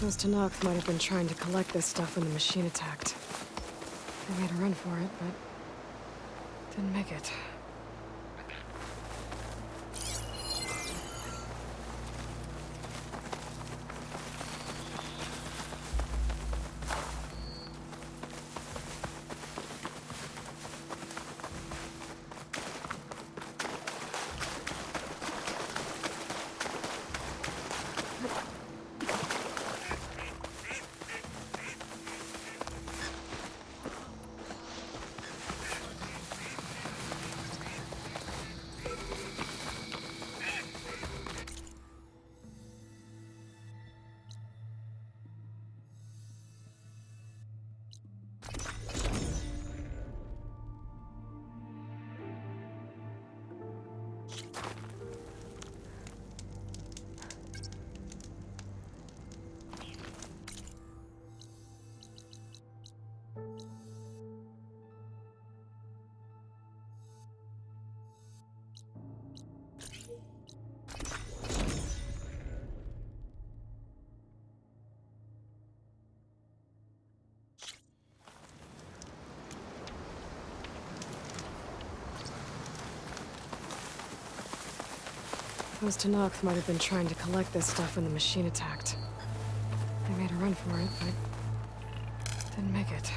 Those Tanakh might have been trying to collect this stuff when the machine attacked. They made a run for it, but didn't make it. Those Tanakh might have been trying to collect this stuff when the machine attacked. They made a run for it, but didn't make it.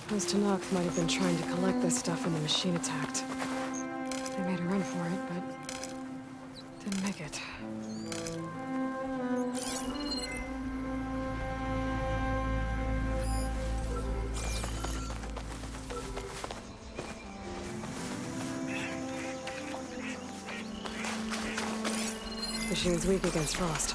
Those Tanakh might have been trying to collect this stuff when the machine attacked. They made a run for it, but didn't make it. Machine's weak against frost.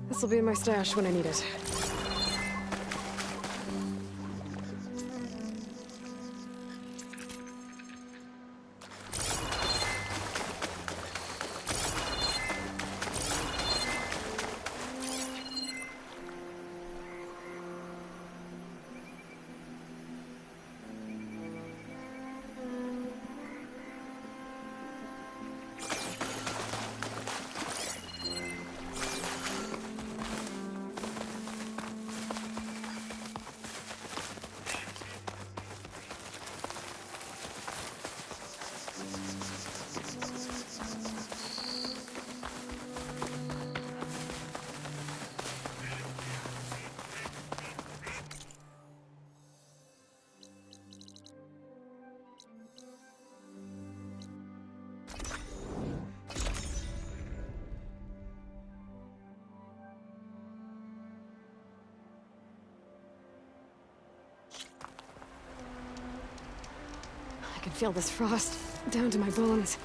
This'll be in my stash when I need it. I can feel this frost down to my bones.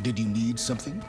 Did you need something?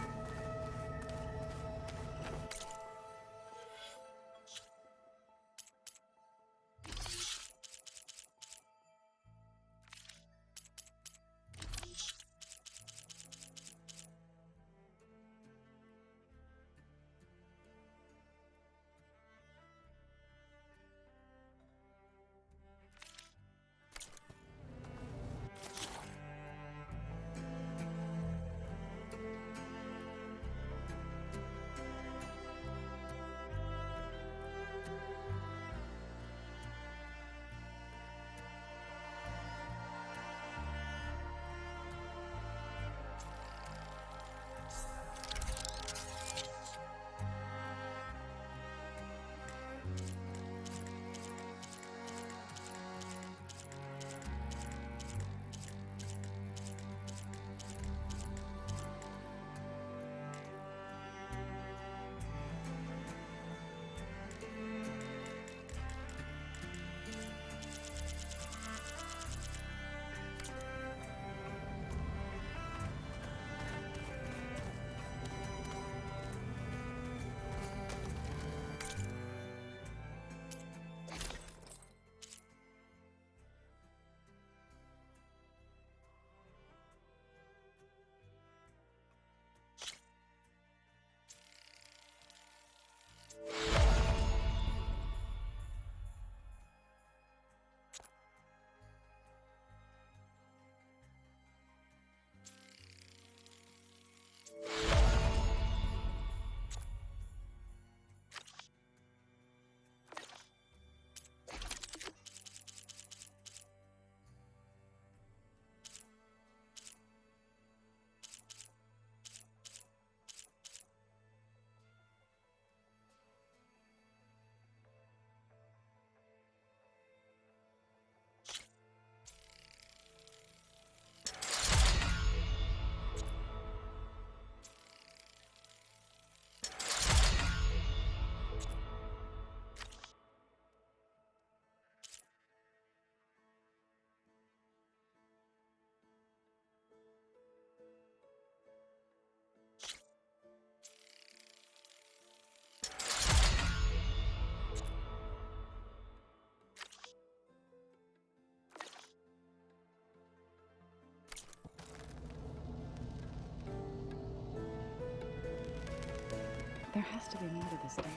There has to be more to this data.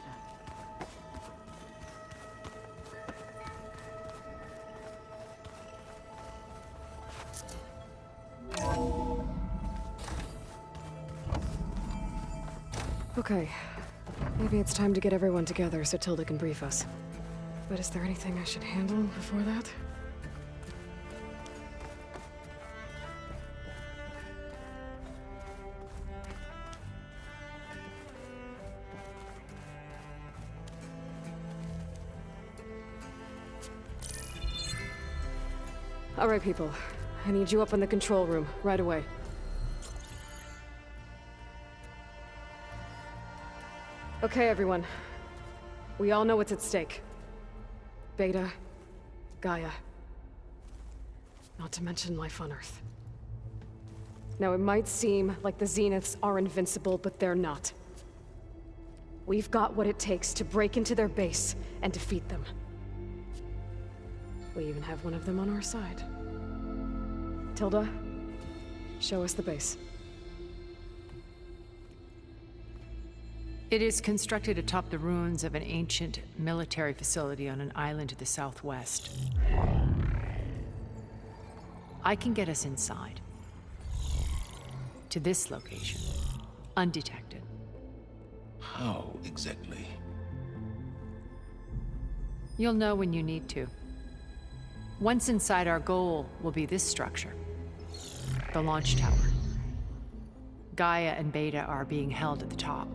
Okay. Maybe it's time to get everyone together so Tilda can brief us. But is there anything I should handle before that? All right, people. I need you up in the control room, right away. Okay, everyone. We all know what's at stake. Beta, Gaia. Not to mention life on Earth. Now, it might seem like the Zeniths are invincible, but they're not. We've got what it takes to break into their base and defeat them. We even have one of them on our side. Tilda, show us the base. It is constructed atop the ruins of an ancient military facility on an island to the southwest. I can get us inside. To this location, undetected. How exactly? You'll know when you need to. Once inside, our goal will be this structure. The launch tower. Gaia and Beta are being held at the top.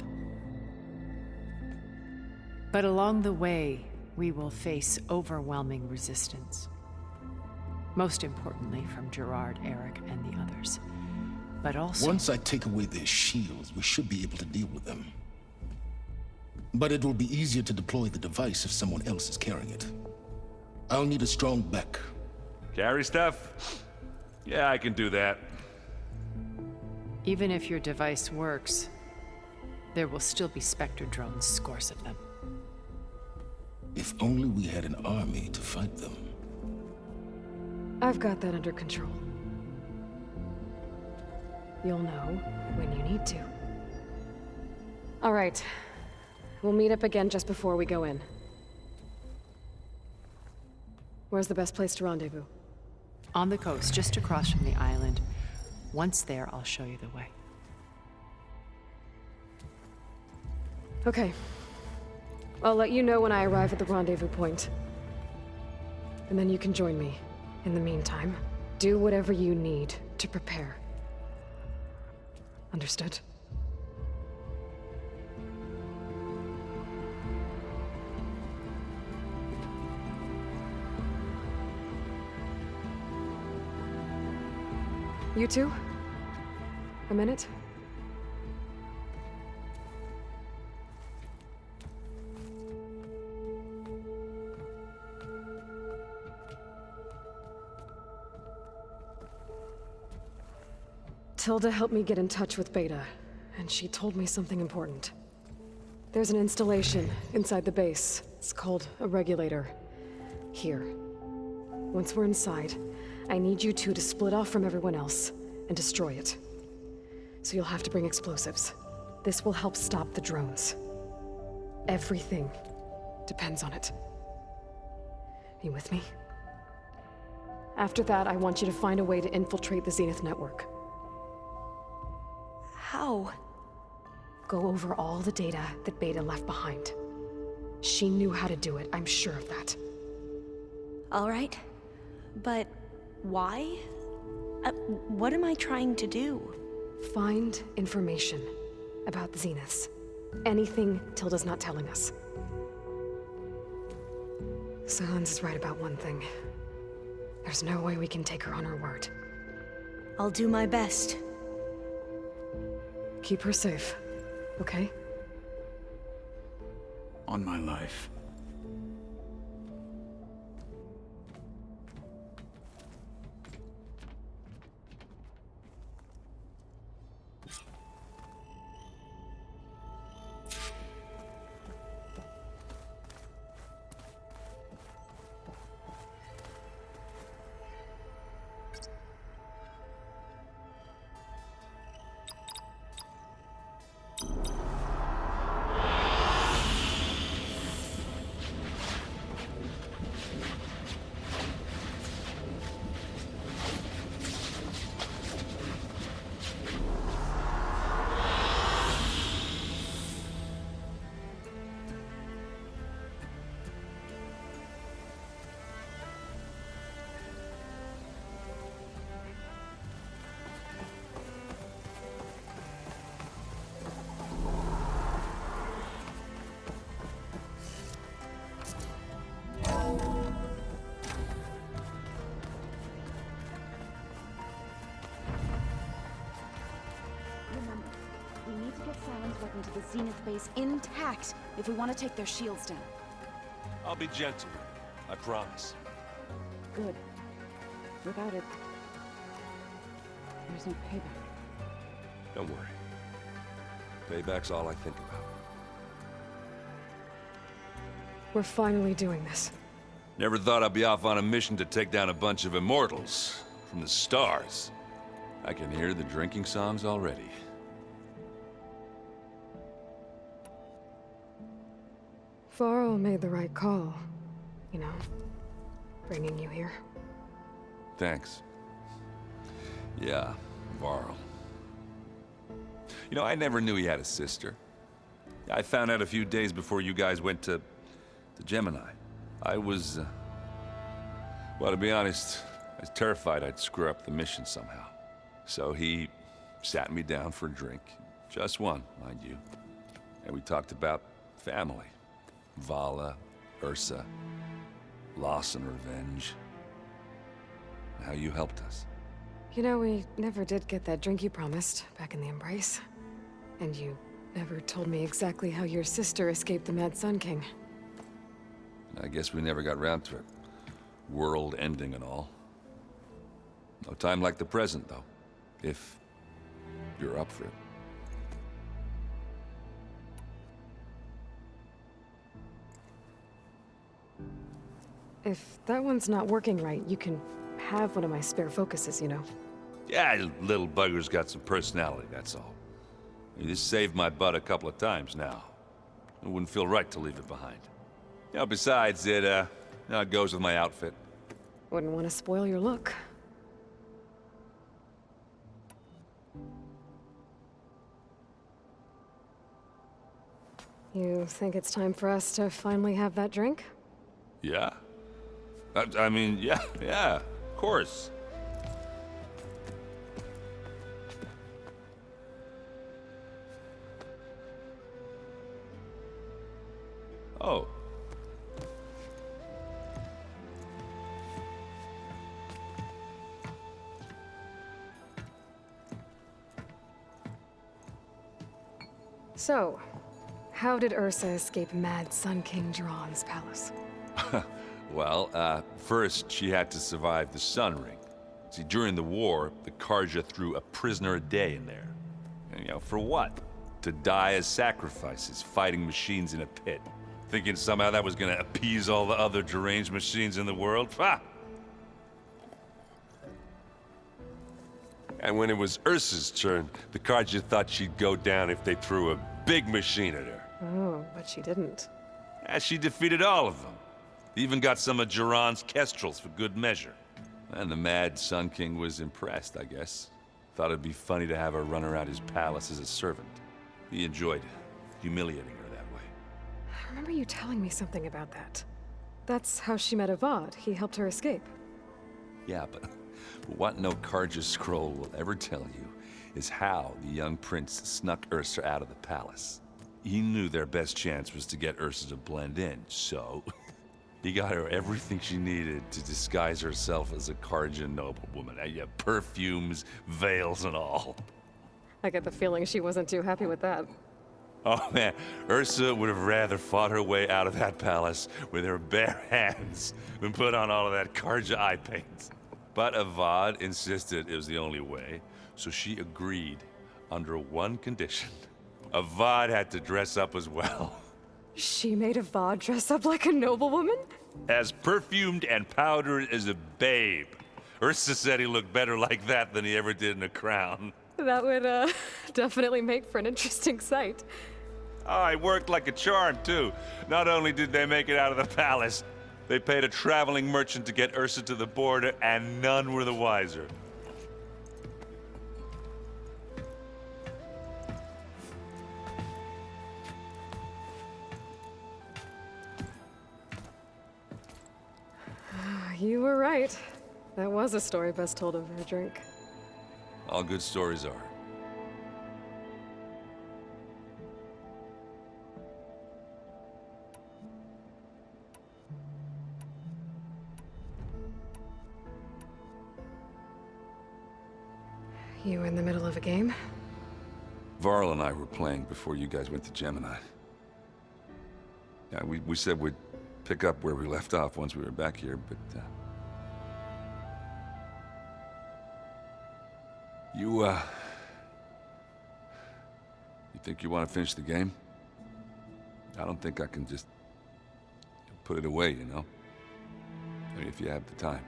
But along the way, we will face overwhelming resistance. Most importantly, from Gerard, Eric, and the others. But also... Once I take away their shields, we should be able to deal with them. But it will be easier to deploy the device if someone else is carrying it. I'll need a strong back. Carry stuff? Yeah, I can do that. Even if your device works, there will still be Spectre drones, scores of them. If only we had an army to fight them. I've got that under control. You'll know when you need to. All right. We'll meet up again just before we go in. Where's the best place to rendezvous? On the coast, just across from the island. Once there, I'll show you the way. Okay. I'll let you know when I arrive at the rendezvous point. And then you can join me. In the meantime, do whatever you need to prepare. Understood? You two? A minute? Tilda helped me get in touch with Beta, and she told me something important. There's an installation inside the base. It's called a regulator. Here. Once we're inside, I need you two to split off from everyone else and destroy it. So you'll have to bring explosives. This will help stop the drones. Everything depends on it. Are you with me? After that, I want you to find a way to infiltrate the Zenith network. How? Go over all the data that Beta left behind. She knew how to do it, I'm sure of that. All right. But why? What am I trying to do? Find information about the Zeniths. Anything Tilda's not telling us. Sans is right about one thing. There's no way we can take her on her word. I'll do my best. Keep her safe, okay? On my life. Zenith base intact if we want to take their shields down. I'll be gentle with it, I promise. Good. Without it, there's no payback. Don't worry. Payback's all I think about. We're finally doing this. Never thought I'd be off on a mission to take down a bunch of immortals from the stars. I can hear the drinking songs already. Varl made the right call. You know, bringing you here. Thanks. Yeah, Varl. You know, I never knew he had a sister. I found out a few days before you guys went to Gemini. I was, well, to be honest, I was terrified I'd screw up the mission somehow. So he sat me down for a drink. Just one, mind you. And we talked about family. Vala, Ursa, loss and revenge. And how you helped us. You know, we never did get that drink you promised back in the Embrace. And you never told me exactly how your sister escaped the Mad Sun King. I guess we never got round to it. World ending and all. No time like the present, though. If you're up for it. If that one's not working right, you can have one of my spare focuses, you know. Yeah, little bugger's got some personality, that's all. You just saved my butt a couple of times now. It wouldn't feel right to leave it behind. You know, besides, it goes with my outfit. Wouldn't want to spoil your look. You think it's time for us to finally have that drink? Yeah? I mean, yeah, of course. Oh. So, how did Ursa escape Mad Sun King Jiran's palace? Well, first she had to survive the Sun Ring. See, during the war, the Carja threw a prisoner a day in there. And, you know, for what? To die as sacrifices, fighting machines in a pit. Thinking somehow that was gonna appease all the other deranged machines in the world? Ha! And when it was Ursa's turn, the Carja thought she'd go down if they threw a big machine at her. Oh, but she didn't. And she defeated all of them. Even got some of Jiran's kestrels for good measure. And the Mad Sun King was impressed, I guess. Thought it'd be funny to have her run around his palace as a servant. He enjoyed humiliating her that way. I remember you telling me something about that. That's how she met Avad. He helped her escape. Yeah, but what no Carja scroll will ever tell you is how the young prince snuck Ursa out of the palace. He knew their best chance was to get Ursa to blend in, so he got her everything she needed to disguise herself as a Carja noblewoman. Yeah, perfumes, veils, and all. I get the feeling she wasn't too happy with that. Oh man, Ursa would have rather fought her way out of that palace with her bare hands than put on all of that Carja eye paint. But Avad insisted it was the only way, so she agreed under one condition. Avad had to dress up as well. She made Avad dress up like a noblewoman? As perfumed and powdered as a babe. Ursa said he looked better like that than he ever did in a crown. That would, definitely make for an interesting sight. Oh, it worked like a charm, too. Not only did they make it out of the palace, they paid a traveling merchant to get Ursa to the border, and none were the wiser. You were right. That was a story best told over a drink. All good stories are. You in the middle of a game? Varl and I were playing before you guys went to Gemini. Yeah, we said we'd pick up where we left off once we were back here, but... You think you want to finish the game? I don't think I can just put it away, you know? I mean, if you have the time.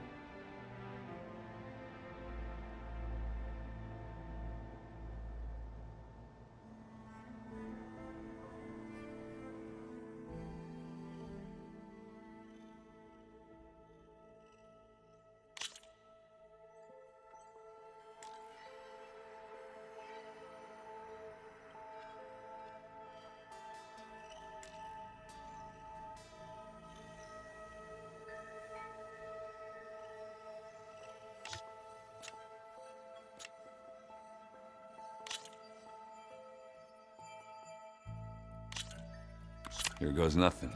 Here goes nothing.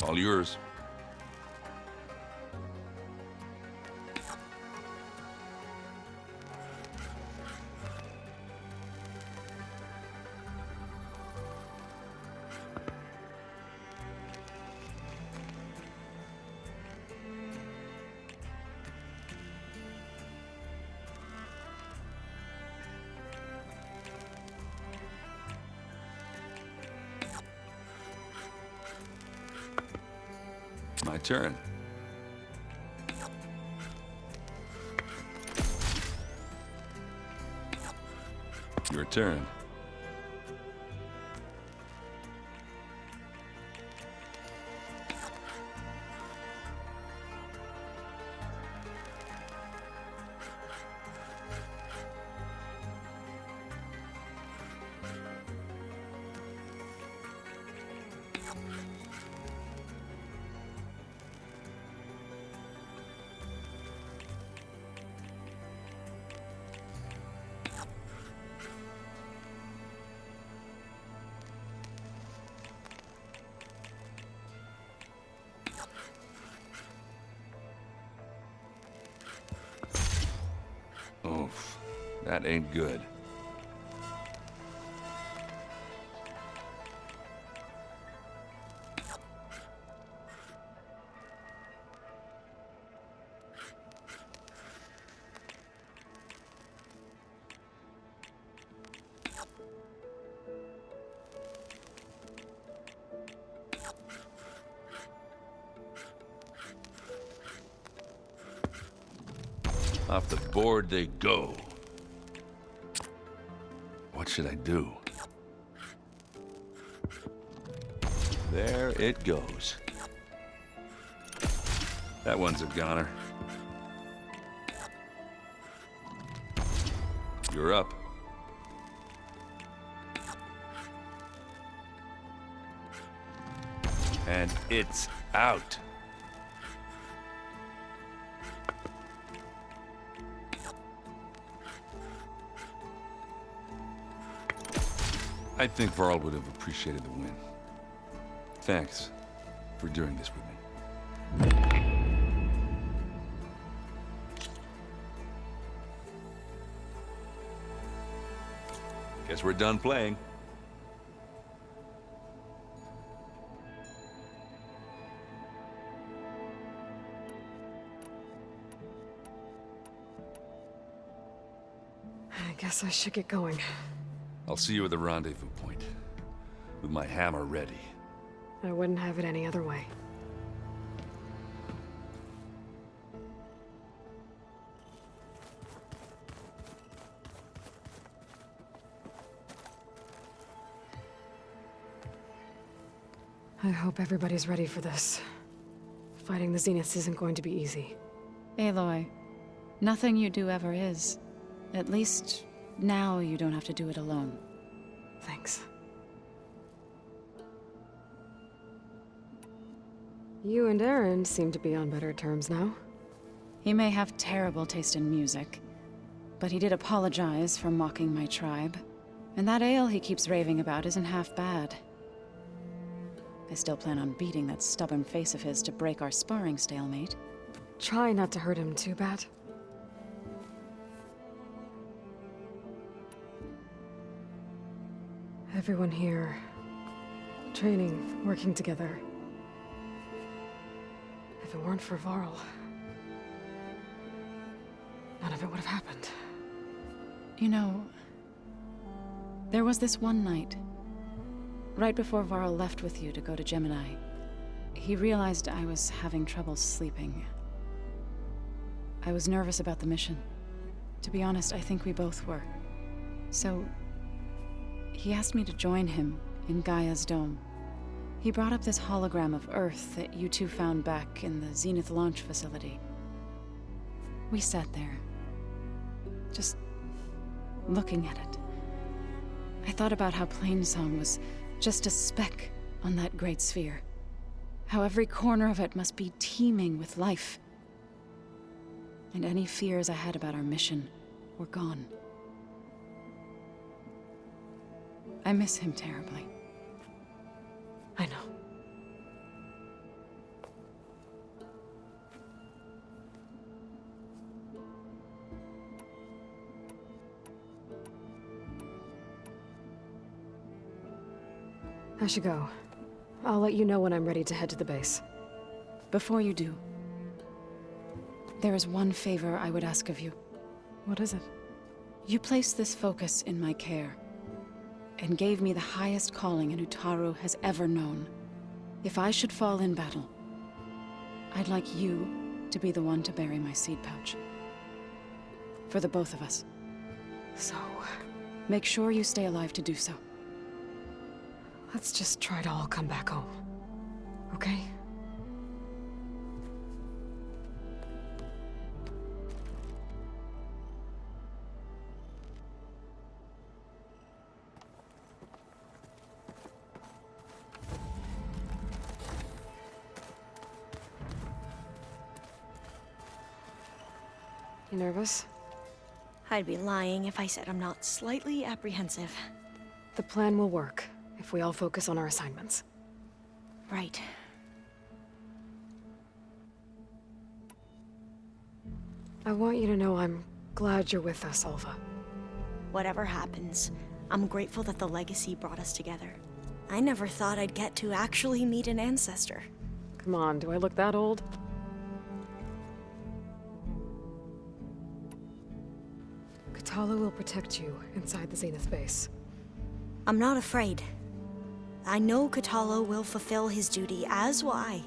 All yours. My turn. Your turn. Oof, that ain't good. Off the board they go. What should I do? There it goes. That one's a goner. You're up. And it's out. I think Varl would have appreciated the win. Thanks for doing this with me. Guess we're done playing. I guess I should get going. I'll see you at the rendezvous point, with my hammer ready. I wouldn't have it any other way. I hope everybody's ready for this. Fighting the Zeniths isn't going to be easy. Aloy, Nothing you do ever is. At least, now you don't have to do it alone. Thanks. You and Aaron seem to be on better terms now. He may have terrible taste in music, but he did apologize for mocking my tribe. And that ale he keeps raving about isn't half bad. I still plan on beating that stubborn face of his to break our sparring stalemate. Try not to hurt him too bad. Everyone here, training, working together. If it weren't for Varl, none of it would have happened. You know, there was this one night, right before Varl left with you to go to Gemini. He realized I was having trouble sleeping. I was nervous about the mission. To be honest, I think we both were. So, he asked me to join him in Gaia's dome. He brought up this hologram of Earth that you two found back in the Zenith launch facility. We sat there, just looking at it. I thought about how Plainsong was just a speck on that great sphere. How every corner of it must be teeming with life. And any fears I had about our mission were gone. I miss him terribly. I know. I should go. I'll let you know when I'm ready to head to the base. Before you do, there is one favor I would ask of you. What is it? You placed this focus in my care, and gave me the highest calling an Utaru has ever known. If I should fall in battle, I'd like you to be the one to bury my seed pouch. For the both of us. So, Make sure you stay alive to do so. let's just try to all come back home. Okay? You nervous? I'd be lying if I said I'm not slightly apprehensive. The plan will work if we all focus on our assignments. Right. I want you to know I'm glad you're with us, Alva. Whatever happens, I'm grateful that the legacy brought us together. I never thought I'd get to actually meet an ancestor. Come on, do I look that old? Katala will protect you inside the Zenith base. I'm not afraid. I know Katala will fulfill his duty, as will I.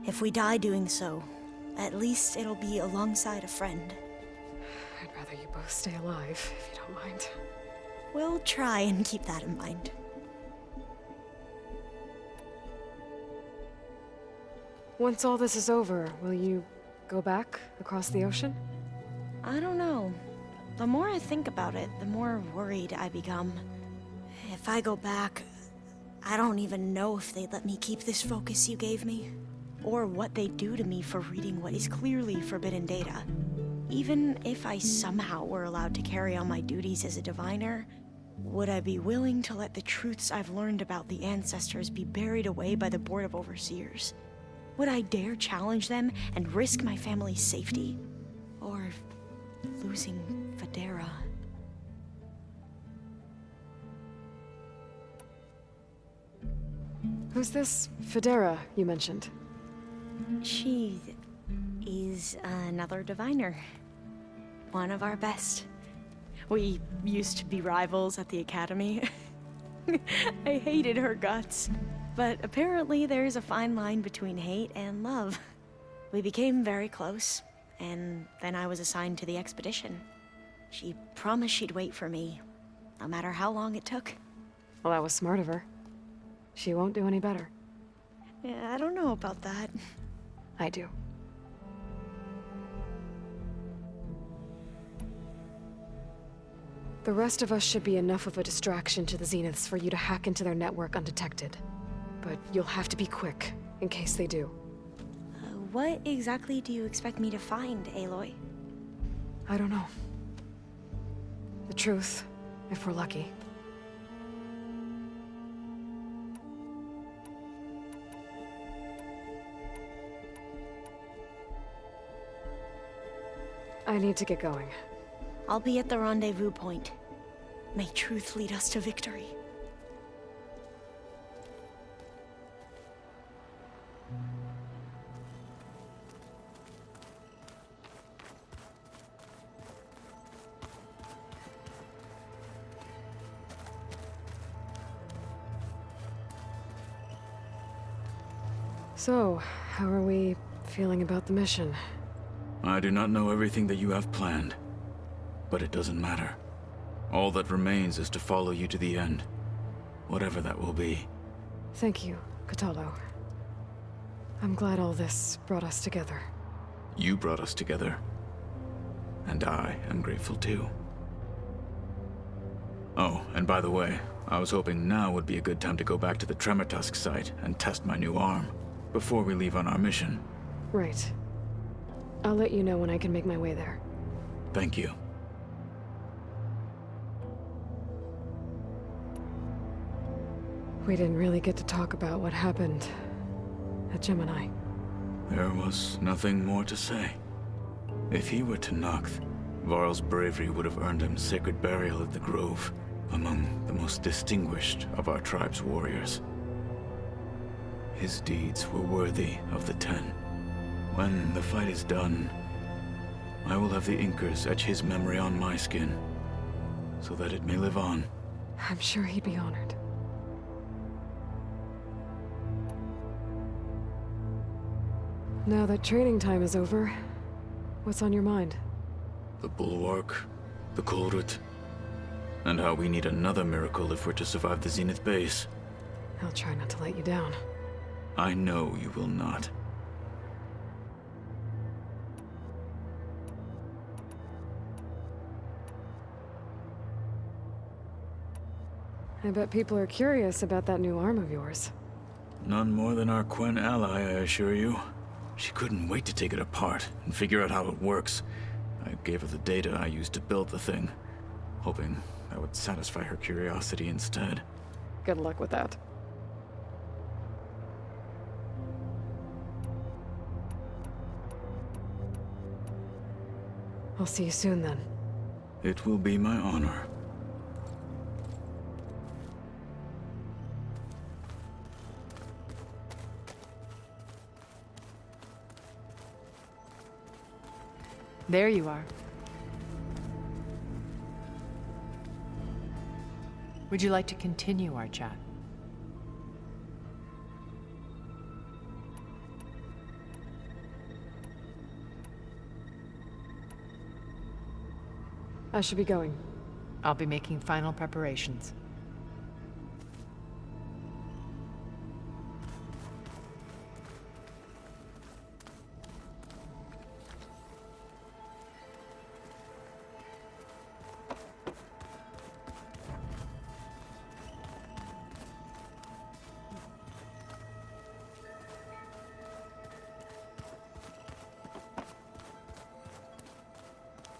If we die doing so, at least it'll be alongside a friend. I'd rather you both stay alive, if you don't mind. We'll try and keep that in mind. Once all this is over, will you go back across the ocean? I don't know. The more I think about it, the more worried I become. If I go back, I don't even know if they'd let me keep this focus you gave me, or what they'd do to me for reading what is clearly forbidden data. Even if I somehow were allowed to carry on my duties as a diviner, would I be willing to let the truths I've learned about the ancestors be buried away by the Board of Overseers? Would I dare challenge them and risk my family's safety? Or losing Federa? Who's this Federa you mentioned? She is another diviner. One of our best. We used to be rivals at the academy. I hated her guts. But apparently there's a fine line between hate and love. We became very close, and then I was assigned to the expedition. She promised she'd wait for me, no matter how long it took. Well, that was smart of her. She won't do any better. Yeah, I don't know about that. I do. The rest of us should be enough of a distraction to the Zeniths for you to hack into their network undetected. But you'll have to be quick, in case they do. What exactly do you expect me to find, Aloy? I don't know. The truth, if we're lucky. I need to get going. I'll be at the rendezvous point. May truth lead us to victory. So, how are we feeling about the mission? I do not know everything that you have planned, but it doesn't matter. All that remains is to follow you to the end, whatever that will be. Thank you, Kotallo. I'm glad all this brought us together. You brought us together, and I am grateful too. Oh, and by the way, I was hoping now would be a good time to go back to the Tremortusk site and test my new arm, before we leave on our mission. Right. I'll let you know when I can make my way there. Thank you. We didn't really get to talk about what happened at Gemini. There was nothing more to say. If he were Tenakth, Varl's bravery would have earned him sacred burial at the Grove, among the most distinguished of our tribe's warriors. His deeds were worthy of the Ten. When the fight is done, I will have the Inkers etch his memory on my skin, so that it may live on. I'm sure he'd be honored. Now that training time is over, what's on your mind? The Bulwark, the Kulrut, and how we need another miracle if we're to survive the Zenith base. I'll try not to let you down. I know you will not. I bet people are curious about that new arm of yours. None more than our Quen ally, I assure you. She couldn't wait to take it apart and figure out how it works. I gave her the data I used to build the thing, hoping that would satisfy her curiosity instead. Good luck with that. I'll see you soon then. It will be my honor. There you are. Would you like to continue our chat? I should be going. I'll be making final preparations.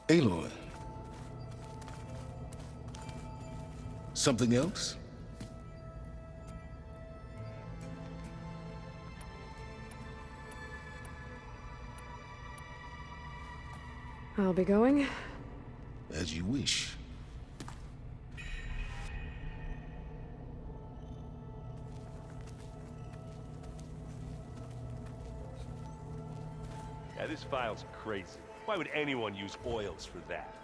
Aloy. Something else? I'll be going. As you wish. Yeah, this file's crazy. Why would anyone use oils for that?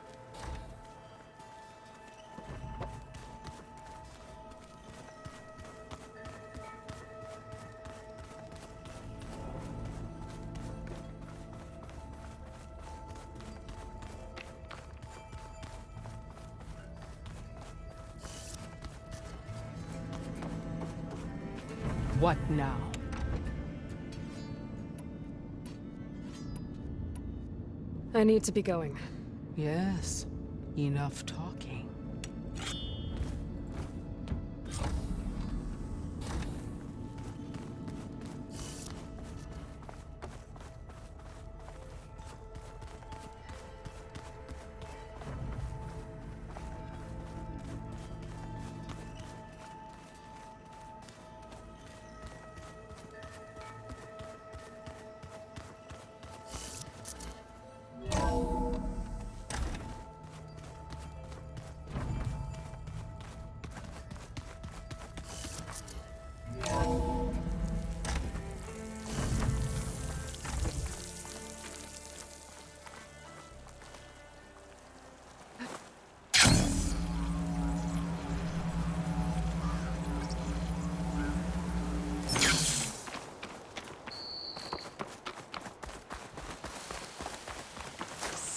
What now? I need to be going. Yes, enough talking.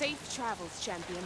Safe travels, champion.